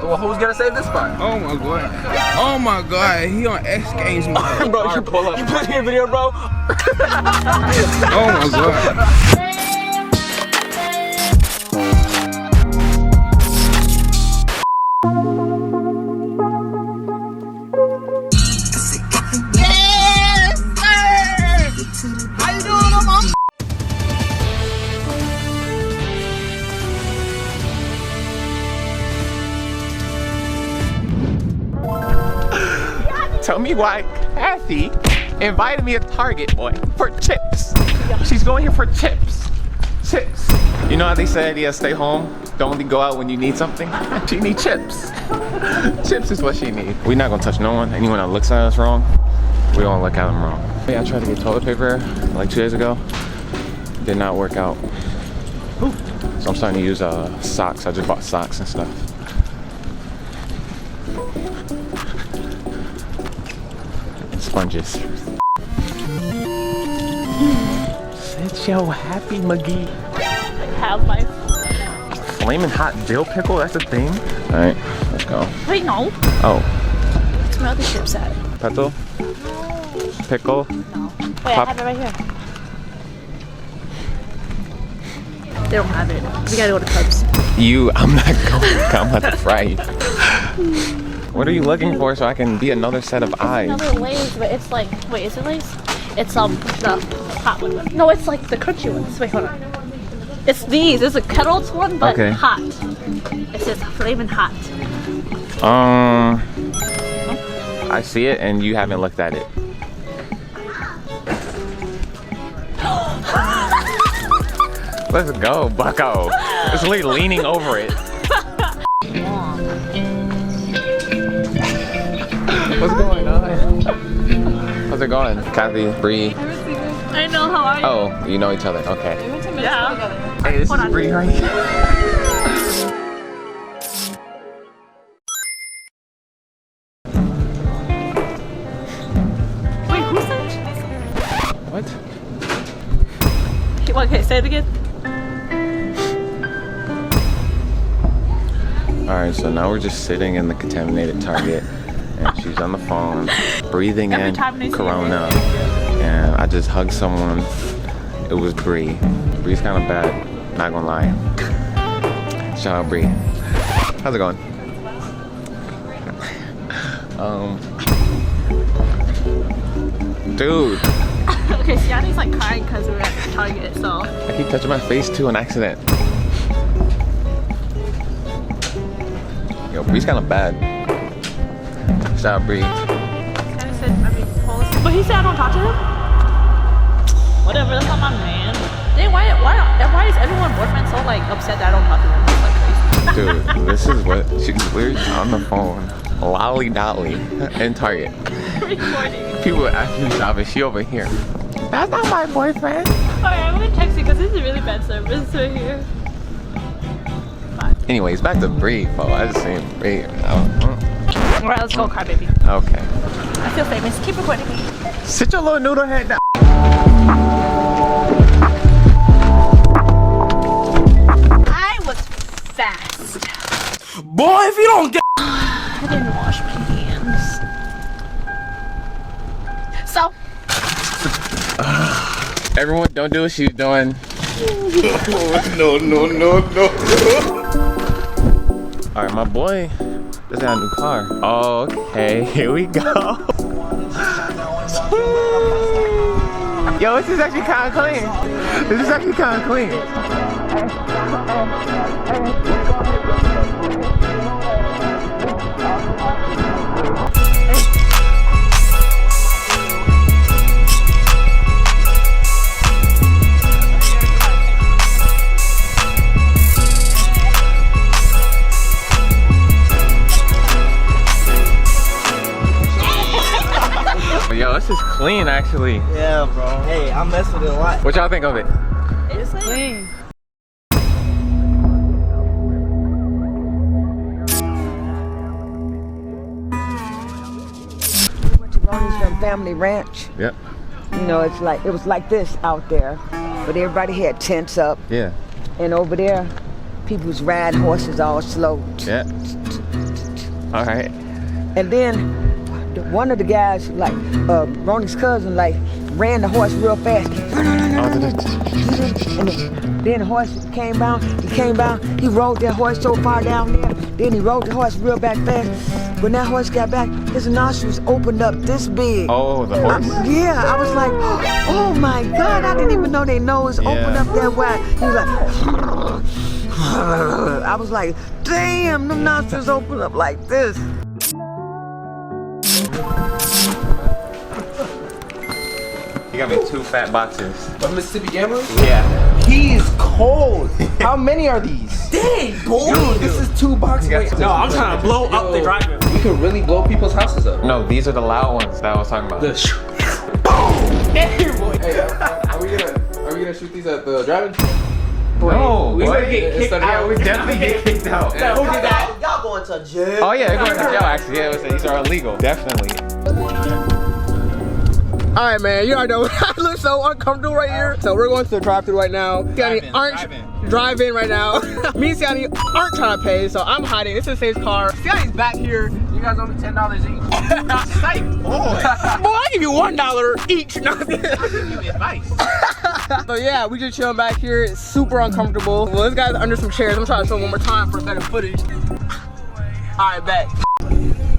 Well, who's gonna save this spot? Oh my god. Oh my god, he on X Games mode. Bro, you pull up. You put in a video, bro. Oh my god. Tell me why Kathy invited me to Target, boy, for chips. She's going here for chips. Chips. You know how they said, yeah, stay home, don't only go out when you need something? She needs chips. Chips is what she needs. We're not gonna touch no one. Anyone that looks at us wrong, we don't look at them wrong. Yeah, I tried to get toilet paper like 2 days ago. Did not work out. So I'm starting to use socks. I just bought socks and stuff. Sponges. Sit your happy McGee. Have my Flaming hot dill pickle, that's a thing? Alright, let's go. wait, no. Oh. What's my other chips at? Petal? Pickle? No. Wait, Pop. I have it right here. They don't have it. We gotta go to Cubs. I'm not going. I'm about to fry you. What are you looking for so I can be another set of eyes? Another Lay's, but it's like, wait, is it Lay's? It's the hot one. No, it's like the crunchy ones. Wait, hold on. It's these. It's a Kettles one, but okay. Hot. It says flaming hot. I see it and you haven't looked at it. Let's go, bucko. It's literally leaning over it. What's going on? How's it going? Kathy, Bree. I know, how are you? Oh, you know each other, okay. Yeah. Hey, this is Bree right here. Wait, who's that? What? Okay, say it again. Alright, so now we're just sitting in the contaminated Target. And she's on the phone, breathing in Corona. And I just hugged someone. It was Bree. Bree's kind of bad, not gonna lie. Shout out Bree. How's it going? Dude. Okay, Sienna's like crying because we're at Target, so. I keep touching my face too, an accident. Yo, Bree's kind of bad. Shout out Bree. But he said I don't talk to him? Whatever, that's not my man. Dang, why is everyone boyfriend so like upset that I don't talk to them? It's like crazy. Dude, this is what she's literally on the phone. Lolly dolly in Target. Recording. People actually shopping. She over here. That's not my boyfriend. Alright, I'm gonna text you because this is really bad service right here. Bye. Anyways, back to Bree, folks. I just seen Bree. Alright, let's go, crybaby. Okay. I feel famous. Keep recording me. Sit your little noodle head down. I was fast. Boy, if you don't get I didn't wash my hands. So. Everyone, don't do what she's doing. No. Alright, my boy just got a new car. Oh, okay, here we go. Yo, this is actually kind of clean. This is actually kind of clean. Yo, this is clean actually. Yeah, bro. Hey, I mess with it a lot. What y'all think of it? It's clean. We went to Ronnie's family ranch. Yep. You know, it was like this out there, but everybody had tents up. Yeah. And over there, people was riding horses all slow. Yeah. All right. And then one of the guys, like Ronnie's cousin, like ran the horse real fast. And then the horse came down. He rode that horse so far down there. Then he rode the horse real back fast. When that horse got back, his nostrils opened up this big. Oh, the horse? Yeah, I was like, oh my God, I didn't even know their nose opened up that wide. He was like, I was like, damn, them nostrils open up like this. You got me 2 fat boxes. Of Mississippi Gambler? Yeah. He's cold. How many are these? Dang, boy. Dude, this is 2 boxes. No, I'm trying to blow up the drive-in. We can really blow people's houses up. No, these are the loud ones that I was talking about. The Hey, are we gonna shoot these at the drive-in? No, we boy. would get kicked out. We definitely get kicked out. Who did that? Y'all going to jail. Oh yeah, they're going to jail actually. Yeah, these are illegal. Definitely. All right, man. You already know I look so uncomfortable right here. So we're going to the drive-thru right now. Drive-in right now. Me and Siani aren't trying to pay, so I'm hiding. This is Save's car. Siani's back here. You guys owe me $10 each. Psych, boy. Boy, I give you $1 each. No, I give you advice. So yeah, we just chilling back here. It's super uncomfortable. Well, this guy's under some chairs. I'm trying to show him one more time for better footage. All right, bet.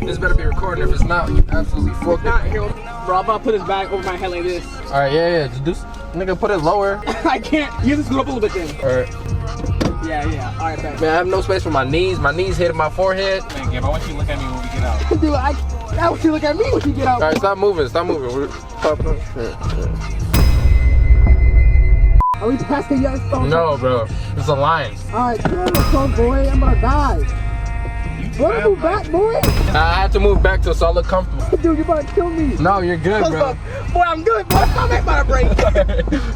This better be recording. If it's not, you absolutely fucked Not it. here. Bro, I'm about to put his bag over my head like this. Alright, yeah. Just do, nigga, put it lower. I can't. You have to scoot up a little bit then. Alright. Yeah. All right, bet. Man, I have no space for my knees. My knees hitting my forehead. Man, Gabe, I want you to look at me when we get out. Dude, I want you to look at me when you get out. Alright, stop moving. We're popping up. Are we passing Yellowstone? No, bro. It's a line. Alright, let's go, boy. I'm gonna die. Wanna move back, boy? I have to move back to so I look comfortable. Dude, you're about to kill me. No, you're good, bro. Boy, I'm good, boy. I'm about to break.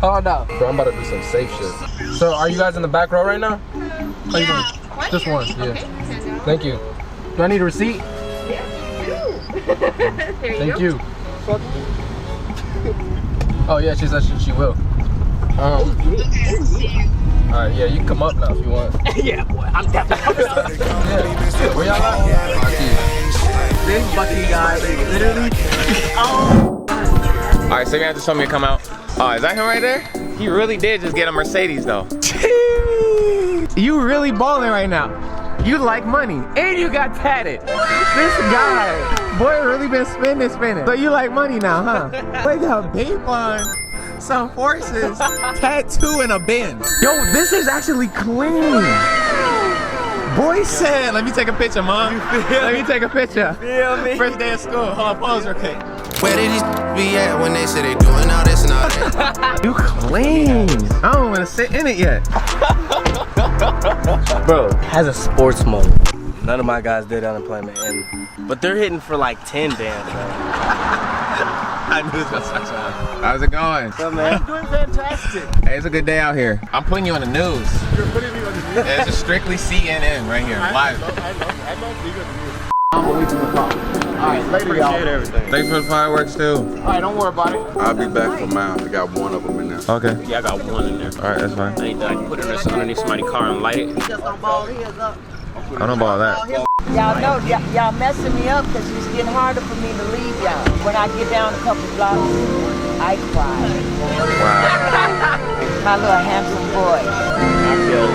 Hold on. Bro, I'm about to do some safe shit. So, are you guys in the back row right now? How you doing? Just one, yeah. Okay. Thank you. Do I need a receipt? Thank you. Oh, yeah, she said she will. Alright, yeah, you can come up now if you want. Yeah, boy. I'm definitely Yeah. Where y'all at? This Bucky guy, literally. All right, so you have to show me to come out. Oh, is that him right there? He really did just get a Mercedes though. You really balling right now. You like money and you got tatted. This guy, boy, really been spinning. So you like money now, huh? Wait, got babe on. Some horses, tattoo, and a Benz. Yo, this is actually clean. Boy said, let me take a picture, mom. Let me take a picture. Feel me? First day of school. Hold on, pose real quick. Where did these be at when they say they doing all this and all that? You clean. I don't want to sit in it yet. Bro, it has a sports mode. None of my guys did unemployment, but they're hitting for like 10 bands, bro. I knew this was such one. How's it going? What's up, man? I'm doing fantastic. Hey, it's a good day out here. I'm putting you on the news. You're putting me on the news. Yeah, it's a strictly CNN right here, live. I know. I'm way too much. Alright, later, y'all. Everything. Thanks for the fireworks too. Alright, don't worry about it. I'll be back for mine. I got one of them in there. Okay. Yeah, I got one in there. All right, that's fine. I need to put the rest underneath somebody's car and light it. He just don't ball his up. I don't know about that. Y'all know, y'all messing me up because it's getting harder for me to leave y'all. When I get down a couple blocks, I cry. Wow. My little handsome boy. I feel,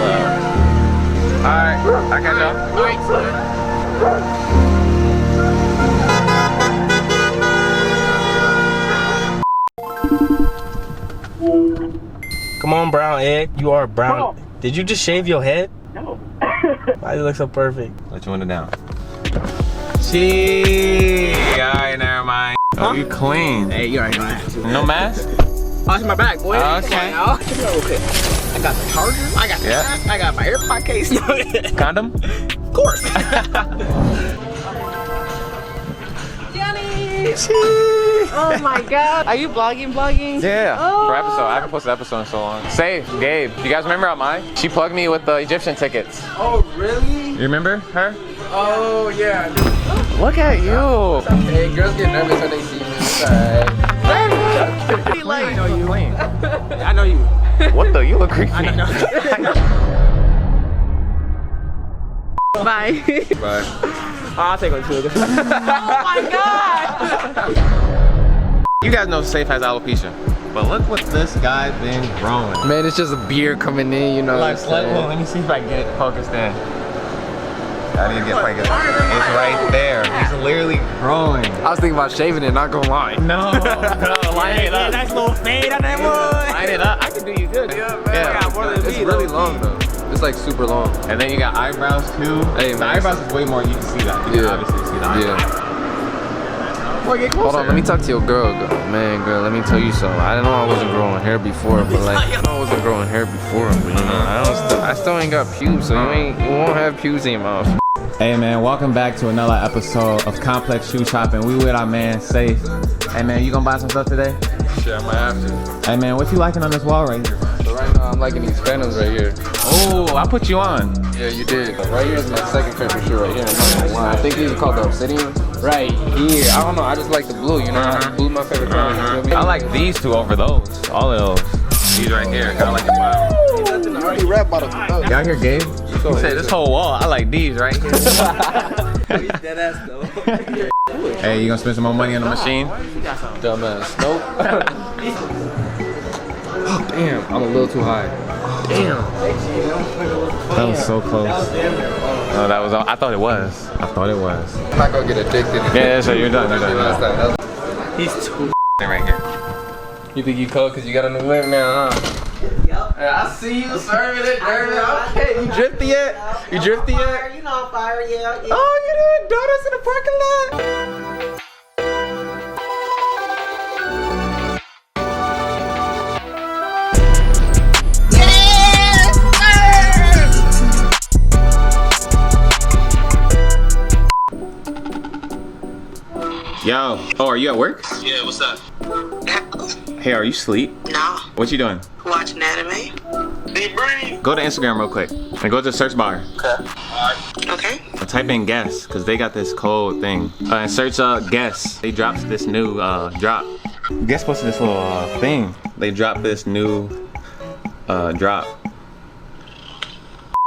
All right, I got y'all. Come on, brown egg. You are brown. Did you just shave your head? No. Why do you look so perfect? Let you window down. Gee. Alright, never mind. Oh, you clean. Hey, you already know that. No mask? Oh, it's my bag, boy. Okay. Come on, y'all. Okay. I got the charger. I got the mask. I got my AirPod case. Condom? Of course. Oh my god. Are you vlogging? Yeah. Oh. For episode. I haven't posted an episode in so long. Safe, Gabe. You guys remember mine? She plugged me with the Egyptian tickets. Oh, really? You remember her? Oh, yeah. Look at you. Hey, girls get nervous when they see me. It's alright. I know you. Clean. I know you. What the? You look creepy. Bye. Bye. I'll take one too. Oh my god. You guys know Safe has alopecia, but look what this guy's been growing. Man, it's just a beard coming in, you know. Like, let me see if I can get it focused in. I didn't get focused. It's right there. He's literally growing. I was thinking about shaving it, not gonna lie. No, line it up. Nice little fade on that one. Line it up. I can do you good. It's really long though. It's like super long. And then you got eyebrows too. Hey, the man. eyebrows is way more. You can see that. You can obviously see that. Yeah. Boy, get closer. Hold on, let me talk to your girl. Man, girl, let me tell you something. I know I wasn't growing hair before, but like, I know I wasn't growing hair before, but you know, I still ain't got pubes, so you won't have pubes in your mouth. Hey man, welcome back to another episode of Complex Shoe Shopping. We with our man Safe. Hey man, you gonna buy some stuff today? Shit, I might have to. Hey man, what you liking on this wall right here? So right now, I'm liking these phantoms right here. Oh, I put you on. Yeah, you did. Right here is my second favorite shoe right here. I'm not gonna lie. I think these are called the Obsidian. Right here. I don't know, I just like the blue, you know? Blue my favorite color. You feel me? I like these two over those. All of those. These right here. I like the wow. already rap bottles. Y'all hear Gabe? He said this whole wall, I like these right here. Dead ass though. Hey, you gonna spend some more money on the machine? Dumbass. Nope. Damn, I'm a little too high. Damn. That was so close. No, that was all. I thought it was. I thought it was. I'm not gonna get addicted. Yeah, so you're done. You're done. He's too Right here. You think you cold because you got a new whip now, huh? Yep. I see you serving it, dirty. Okay, you drifty yet? You drifty yet? You know, fire, yeah. Oh, you doing donuts in the parking lot? Yo. Oh, are you at work? Yeah, what's up? Hey, are you asleep? No. What you doing? Watching anime. Big brain. Go to Instagram real quick and go to the search bar. Okay. Alright. Okay. Type in guess, cause they got this cold thing. And search guess. They dropped this new drop. Guess what's this little thing? They dropped this new drop.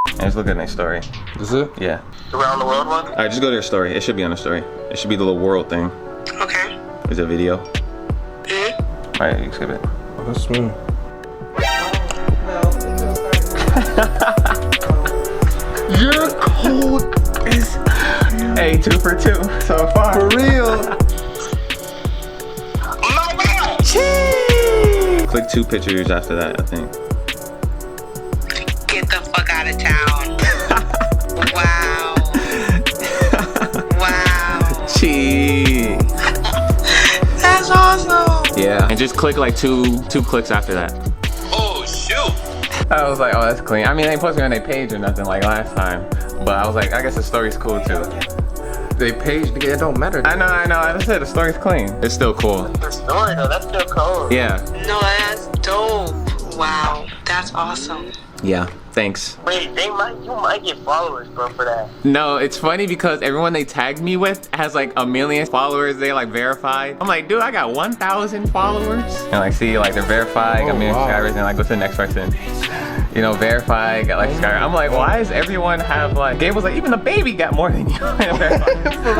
And just look at their story. Is it? Yeah. Around the world one? Alright, just go to their story. It should be on the story. It should be the little world thing. Okay. Is it a video? Mm-hmm. Alright, you skip it. Oh, that's smooth. You're cold as... Hey, 2 for 2 so far. For real. No way! Click 2 pictures after that, I think. Get the fuck out of town. Wow. Wow. Chee. That's awesome. Yeah. And just click like two clicks after that. Oh, shoot. I was like, oh, that's clean. I mean, they posted on their page or nothing like last time. But I was like, I guess the story's cool too. They page, it don't matter. I know. I said the story's clean. It's still cool. The story, though, that's still cool. Yeah. No, that's dope. Wow. That's awesome. Yeah. Thanks. Wait, you might get followers, bro, for that. No, it's funny because everyone they tagged me with has like 1 million followers. They like verified. I'm like, dude, I got 1,000 followers. And like, see, like they're verified, got 1 million subscribers, and like go to the next person. You know, verified, got like subscribers. I'm like, why does everyone have like? Gabe was like, even the baby got more than you. For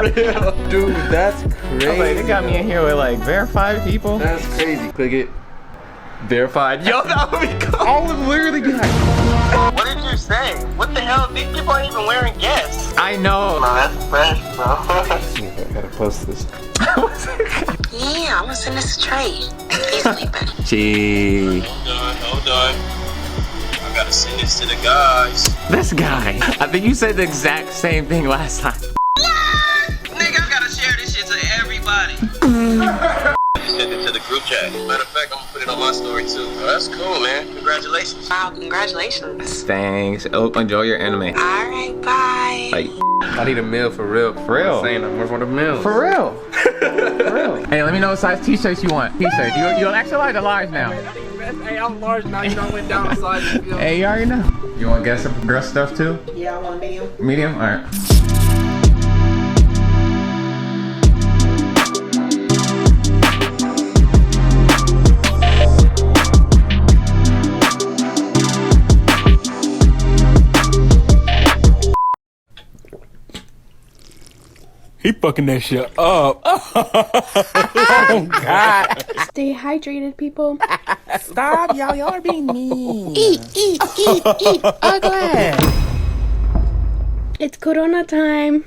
real. Dude, that's crazy. I was like, they got me in here with like verified people. That's crazy. Click it. Verified. Yo, that would be cool. I was literally like, What did you say? What the hell? These people aren't even wearing guests. I know. No, that's fresh, bro. I gotta post this. Yeah, I'm gonna send this to Trey. He's sleeping. Gee. Hold on. I gotta send this to the guys. This guy. I think you said the exact same thing last time. Nigga, I gotta share this shit to everybody. Send it to the group chat. Matter of fact, I'm gonna put it on my story too. Oh, that's cool, man. Congratulations. Wow, congratulations. Thanks. Oh, enjoy your anime. Alright, bye. Like, I need a meal for real. For real? I'm saying I'm worth one of the meals. for real. For real. Hey, let me know what size t-shirts you want. T-shirts. You want extra large or large now? Hey, I'm large now. You know, I went down the size. Hey, you already know. You want to get some girl stuff too? Yeah, I want a medium. Medium? Alright. He fucking that shit up. Oh, God. Stay hydrated, people. Stop, y'all. Y'all are being mean. Eat. Ugly. It's Corona time.